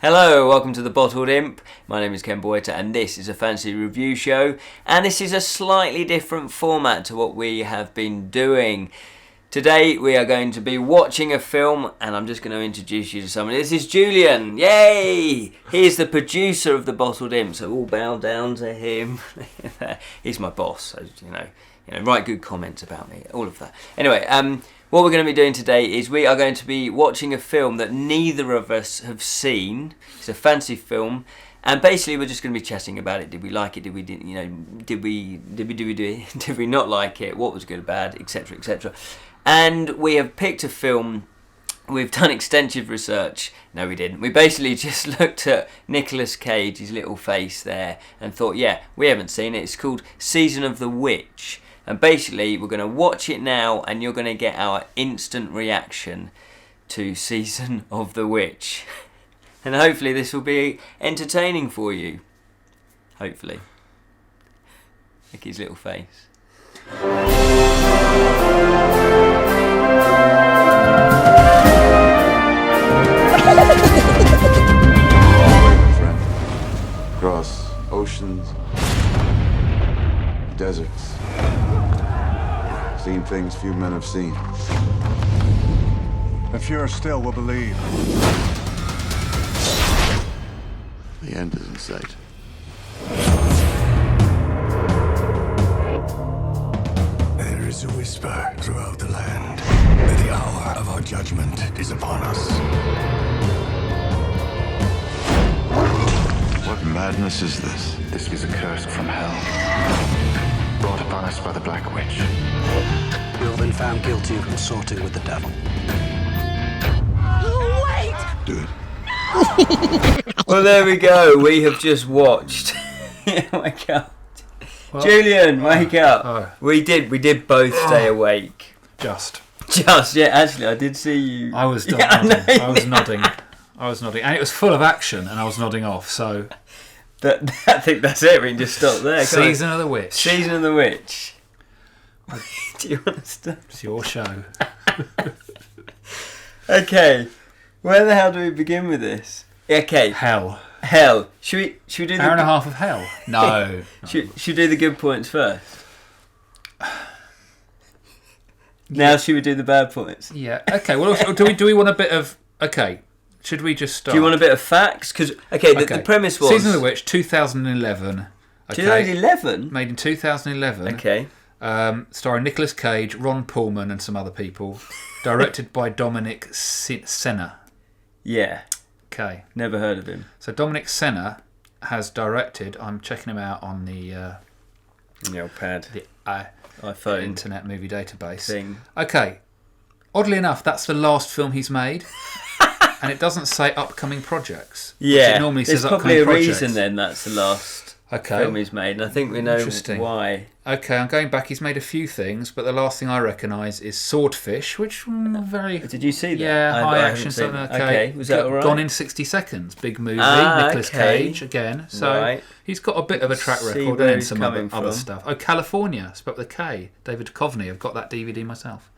Hello, welcome to the Bottled Imp. My name is Ken Boyter and this is a fancy review show, and this is a slightly different format to what we have been doing. Today we are going to be watching a film, and I'm just going to introduce you to someone. This is Julian, yay! He's the producer of the Bottled Imp, so all bow down to him. He's my boss, so write good comments about me, all of that. Anyway, what we're going to be doing today is we are going to be watching a film that neither of us have seen. It's a fancy film, and basically we're just going to be chatting about it. Did we like it? Did we not like it? What was good, bad, etc., etc. And we have picked a film. We've done extensive research. No, we didn't. We basically just looked at Nicolas Cage, his little face there, and thought, yeah, we haven't seen it. It's called Season of the Witch. And basically, we're going to watch it now, and you're going to get our instant reaction to Season of the Witch. And hopefully this will be entertaining for you. Hopefully. Look at his little face. Across oceans, deserts. Seen things few men have seen. The fewer still will believe. The end is in sight. There is a whisper throughout the land that the hour of our judgment is upon us. What madness is this? This is a curse from hell, brought upon us by the Black Witch. You have been found guilty of consorting with the devil. Do it. Well, there we go. We have just watched. Oh my God. What? Julian, wake up. Oh. We did both stay awake. Just, yeah, actually, I did see you. I was Yeah, nodding. I I was nodding. And it was full of action, and I was nodding off. So, I think that's it. We can just stop there. Season of the Witch. Season of the Witch. Do you want to stop? It's your show. Okay. Where the hell do we begin with this? Okay. Hell. Should we do the Hour and a half of hell? No. Should we do the good points first? Now should we do the bad points? Yeah. Okay. Well, do we want a bit of? Okay. Should we just start? Do you want a bit of facts? Because the premise was Season of the Witch, 2011. Okay. 2011. Made in 2011. Okay. Starring Nicolas Cage, Ron Perlman, and some other people. Directed by Dominic Senna. Yeah. Okay. Never heard of him. So Dominic Senna has directed. I'm checking him out on the old pad. the iPhone Internet Movie Database thing. Okay. Oddly enough, that's the last film he's made, and it doesn't say upcoming projects. Yeah. It normally says There's probably upcoming a projects. reason then that's the last film he's made, and I think we know why. Okay, I'm going back. He's made a few things, but the last thing I recognise is Swordfish, which very... Did you see that? Yeah, I high haven't action seen stuff. it. Okay, Was that all right? Gone in 60 Seconds, big movie. Nicolas okay. Cage again. So Right. he's got a bit of a track See record where and he's some coming other from. stuff. Oh, California, spelled with a K. David Duchovny. I've got that DVD myself.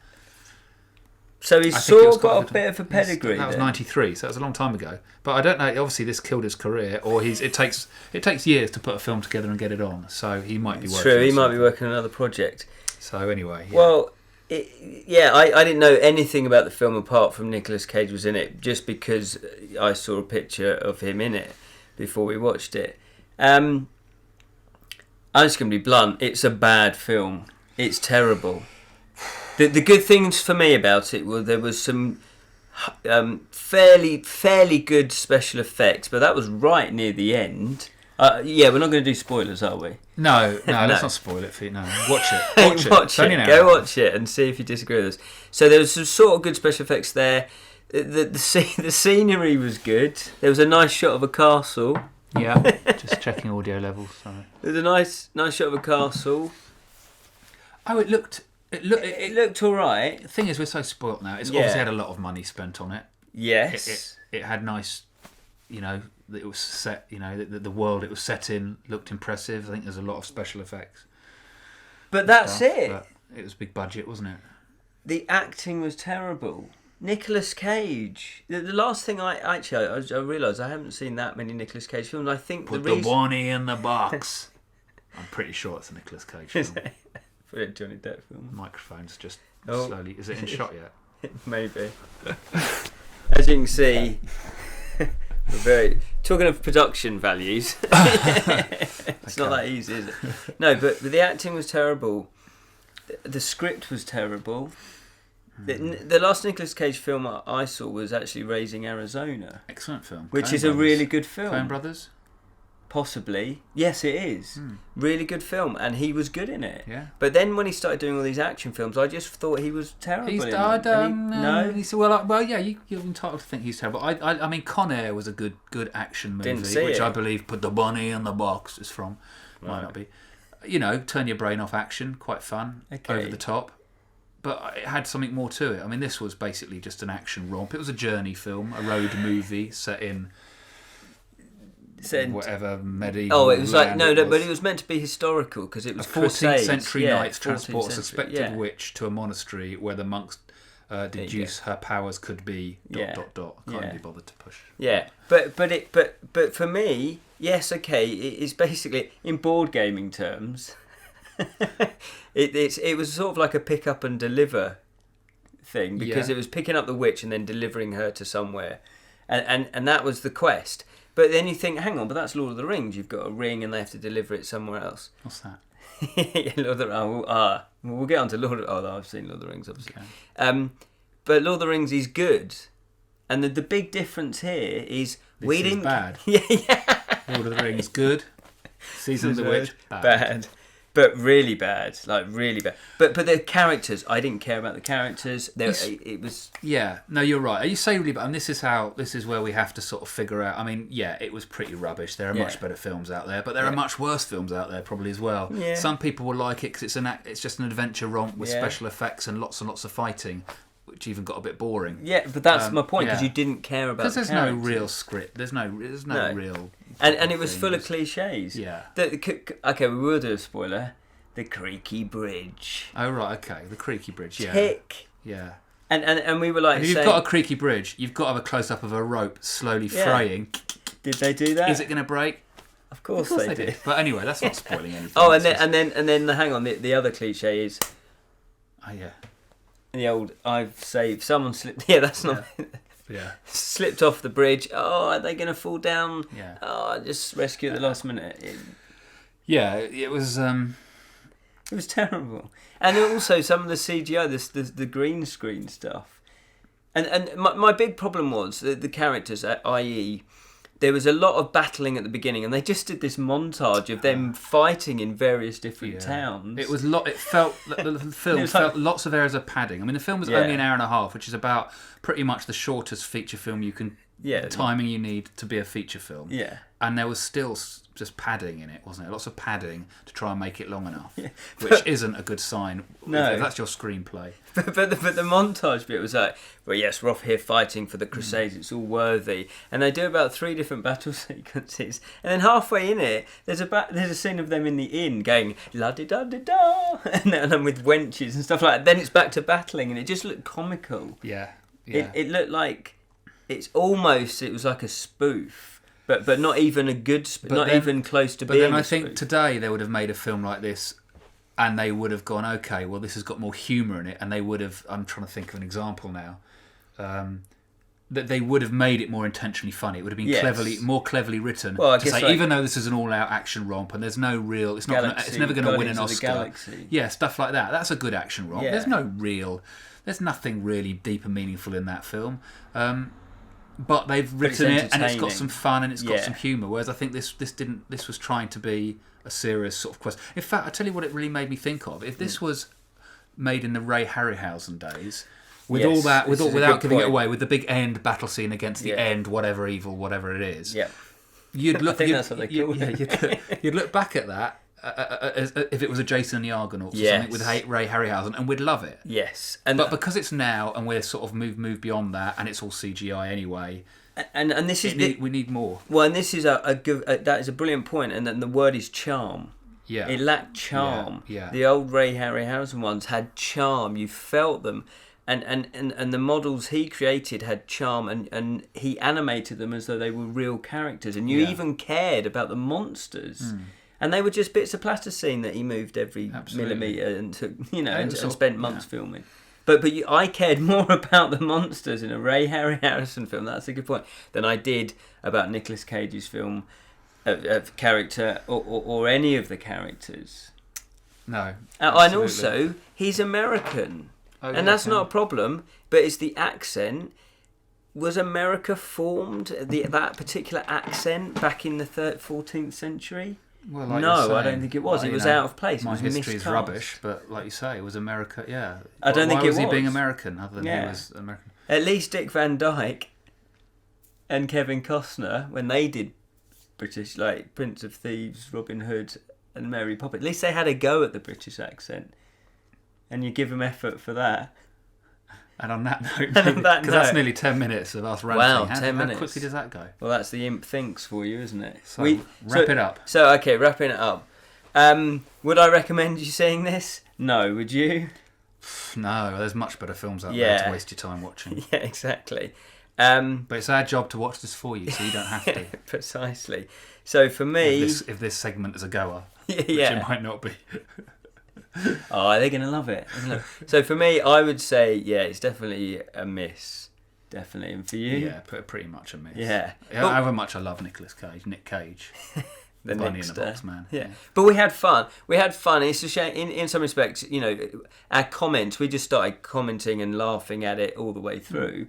So he's I think it was sort of got quite a bit of a pedigree. That was then. 93, so that was a long time ago. But I don't know. Obviously, this killed his career, or it takes years to put a film together and get it on. So he might be It's working. true. He on might be something. working on another project. So anyway, yeah. Well, I didn't know anything about the film apart from Nicolas Cage was in it, just because I saw a picture of him in it before we watched it. I'm just going to be blunt. It's a bad film. It's terrible. The good things for me about it were there was some fairly good special effects, but that was right near the end. Yeah, we're not going to do spoilers, are we? No, let's not spoil it for you. No, watch it. Watch Only it. an hour. Go watch it and see if you disagree with us. So there was some sort of good special effects there. The scenery was good. There was a nice shot of a castle. Yeah, just checking audio levels. Sorry. There's a nice shot of a castle. Oh, it looked It looked all right. The thing is, we're so spoilt now. It's Yeah. obviously had a lot of money spent on it. Yes. It had nice, that it was set. The world it was set in looked impressive. I think there's a lot of special effects. But that's stuff, it. But it was big budget, wasn't it? The acting was terrible. Nicolas Cage. The last thing I realised I haven't seen that many Nicolas Cage films. I think Put the bunny in the box. I'm pretty sure it's a Nicolas Cage film. For a Johnny Depp film. Microphone's just slowly. Is it in shot yet? Maybe. As you can see, we're very talking of production values. It's not that easy, is it? No, but the acting was terrible. The script was terrible. The last Nicolas Cage film I saw was actually Raising Arizona. Excellent film. Which Coen is Brothers. a really good film. Coen Brothers? Possibly. Yes, it is. Really good film, and he was good in it. Yeah. But then when he started doing all these action films, I just thought he was terrible in them. No. He said, well, yeah, you're entitled to think he's terrible. I mean, Con Air was a good action movie, Didn't see which it. I believe Put the Bunny in the Box is from. Might not be. You know, turn your brain off action, quite fun, over the top. But it had something more to it. I mean, this was basically just an action romp. It was a journey film, a road movie set in whatever medieval. Oh, it was like land but it was meant to be historical because it was a 14th Crusades. century knights 14th transport a century, suspected witch to a monastery where the monks deduce her powers could be ... Can't be bothered to push. Yeah, but for me, yes, okay, it's basically in board gaming terms. it was sort of like a pick up and deliver thing because it was picking up the witch and then delivering her to somewhere, and that was the quest. But then you think, hang on, but that's Lord of the Rings. You've got a ring and they have to deliver it somewhere else. What's that? Lord of the we'll get on to Lord of I've seen Lord of the Rings, obviously. Okay. But Lord of the Rings is good. And the big difference here is this is bad. Yeah. Lord of the Rings, good. Season of the Witch, bad. But really bad, like really bad. But the characters, I didn't care about the characters. It was. Yeah, no, you're right. You say really bad, and this is where we have to sort of figure out. I mean, yeah, it was pretty rubbish. There are much better films out there, but there are much worse films out there probably as well. Yeah. Some people will like it because it's just an adventure romp with special effects and lots of fighting, which even got a bit boring. Yeah, but that's my point because you didn't care about. Because there's no real script. There's no real. And it was full of cliches. Yeah. Okay, we will do a spoiler. The creaky bridge. Oh right, okay, the creaky bridge. Yeah. Tick. Yeah. And we were like, if you've got a creaky bridge, you've got to have a close up of a rope slowly fraying. Did they do that? Is it going to break? Of course they did. But anyway, that's not spoiling anything. Oh, and then hang on. The other cliche is. Oh yeah. The old I've saved someone slipped. Yeah, that's not. Yeah. Slipped off the bridge. Oh, are they going to fall down? Yeah. Oh, I just rescue at the last minute. It was. It was terrible, and also some of the CGI, the green screen stuff, and my big problem was the characters, i.e., there was a lot of battling at the beginning, and they just did this montage of them fighting in various different towns. It was It felt the film felt lots of areas of padding. I mean, the film was only an hour and a half, which is about pretty much the shortest feature film you can. The timing you need to be a feature film. Yeah. And there was still just padding in it, wasn't it? Lots of padding to try and make it long enough, which isn't a good sign. No. If that's your screenplay. But the montage bit was like, well, yes, we're off here fighting for the Crusades. It's all worthy, and they do about 3 different battle sequences, and then halfway in it, there's a scene of them in the inn going la di da di da, and then with wenches and stuff like that. Then it's back to battling, and it just looked comical. Yeah. It looked like it was like a spoof, but not even a good spoof, even close to being. But then I spoof. think today they would have made a film like this, and they would have gone, okay, well this has got more humour in it, and they would have. I'm trying to think of an example now. That they would have made it more intentionally funny. It would have been more cleverly written. Well, to say, even though this is an all-out action romp and there's no real, it's never going to win an Oscar. Yeah, stuff like that. That's a good action romp. Yeah. There's nothing really deep and meaningful in that film. But they've written it, and it's got some fun and it's got some humour. Whereas I think this was trying to be a serious sort of quest. In fact, I tell you what, it really made me think of. If this was made in the Ray Harryhausen days. With all that, without giving it away, with the big end battle scene against the end, whatever evil, whatever it is. Yeah, you'd look. I think that's what they call it. You'd look back at that as if it was a Jason and the Argonauts or something with Ray Harryhausen, and we'd love it. Yes, but because it's now, and we're sort of moved beyond that, and it's all CGI anyway. And this is we need more. Well, and this is a good. That is a brilliant point, and then the word is charm. Yeah, it lacked charm. Yeah. The old Ray Harryhausen ones had charm. You felt them. and the models he created had charm, and he animated them as though they were real characters, and you even cared about the monsters. And they were just bits of plasticine that he moved every millimetre and took, and spent months filming. But I cared more about the monsters in a Ray Harryhausen film, that's a good point, than I did about Nicolas Cage's film of character or any of the characters. No. And also, he's American. And that's not a problem, but it's the accent. Was America formed, that particular accent, back in the 14th century? Well, like no, I don't think it was. It was out of place. My it was history is rubbish, but like you say, it was America. Yeah, I don't think it was. Why was he being American other than he was American? At least Dick Van Dyke and Kevin Costner, when they did British, like Prince of Thieves, Robin Hood, and Mary Poppins, at least they had a go at the British accent, and you give them effort for that. And on that note, because that's nearly 10 minutes of us ranting. Wow, 10 minutes. How quickly does that go? Well, that's the Imp Thinks for you, isn't it? So, wrap it up. So, okay, wrapping it up. Would I recommend you seeing this? No, would you? No, there's much better films out there to waste your time watching. Yeah, exactly. But it's our job to watch this for you, so you don't have to. Precisely. So for me... If this segment is a goer, which it might not be... Oh, they're going to love it. So for me, I would say, it's definitely a miss. Definitely. And for you? Yeah, pretty much a miss. Yeah. However much I love Nick Cage. The Bunny in the Box Man. Yeah. But we had fun. It's a shame, in some respects, our comments, we just started commenting and laughing at it all the way through.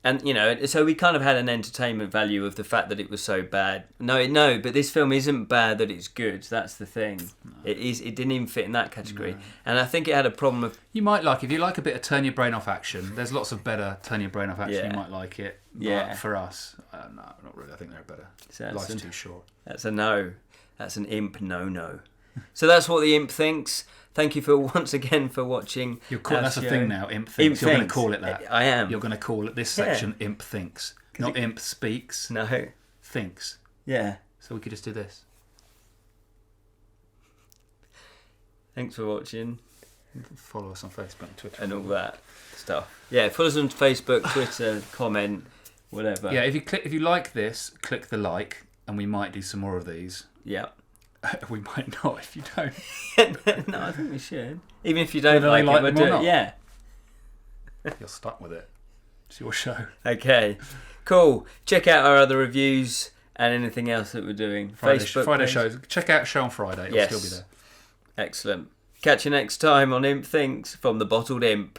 And so we kind of had an entertainment value of the fact that it was so bad. No, but this film isn't bad that it's good. That's the thing. No. It didn't even fit in that category. No. And I think it had a problem of... You might like, if you like a bit of turn your brain off action, there's lots of better turn your brain off action, you might like it. But for us, no, not really. I think they're better. Life's too short. That's a no. That's an Imp no. So that's what the Imp thinks. Thank you once again for watching. That's a thing now, Imp Thinks. You're going to call it that. I am. You're going to call it this section Imp Thinks. Not Imp Speaks. No. Thinks. Yeah. So we could just do this. Thanks for watching. Follow us on Facebook and Twitter. And all that stuff. Yeah, follow us on Facebook, Twitter, comment, whatever. Yeah, if you like this, click the like, and we might do some more of these. Yeah. We might not if you don't. No, I think we should. Even if you don't like it, we'll do it. Yeah. You're stuck with it. It's your show. Okay. Cool. Check out our other reviews and anything else that we're doing. Friday shows. Check out Show on Friday. It'll still be there. Excellent. Catch you next time on Imp Thinks from the Bottled Imp.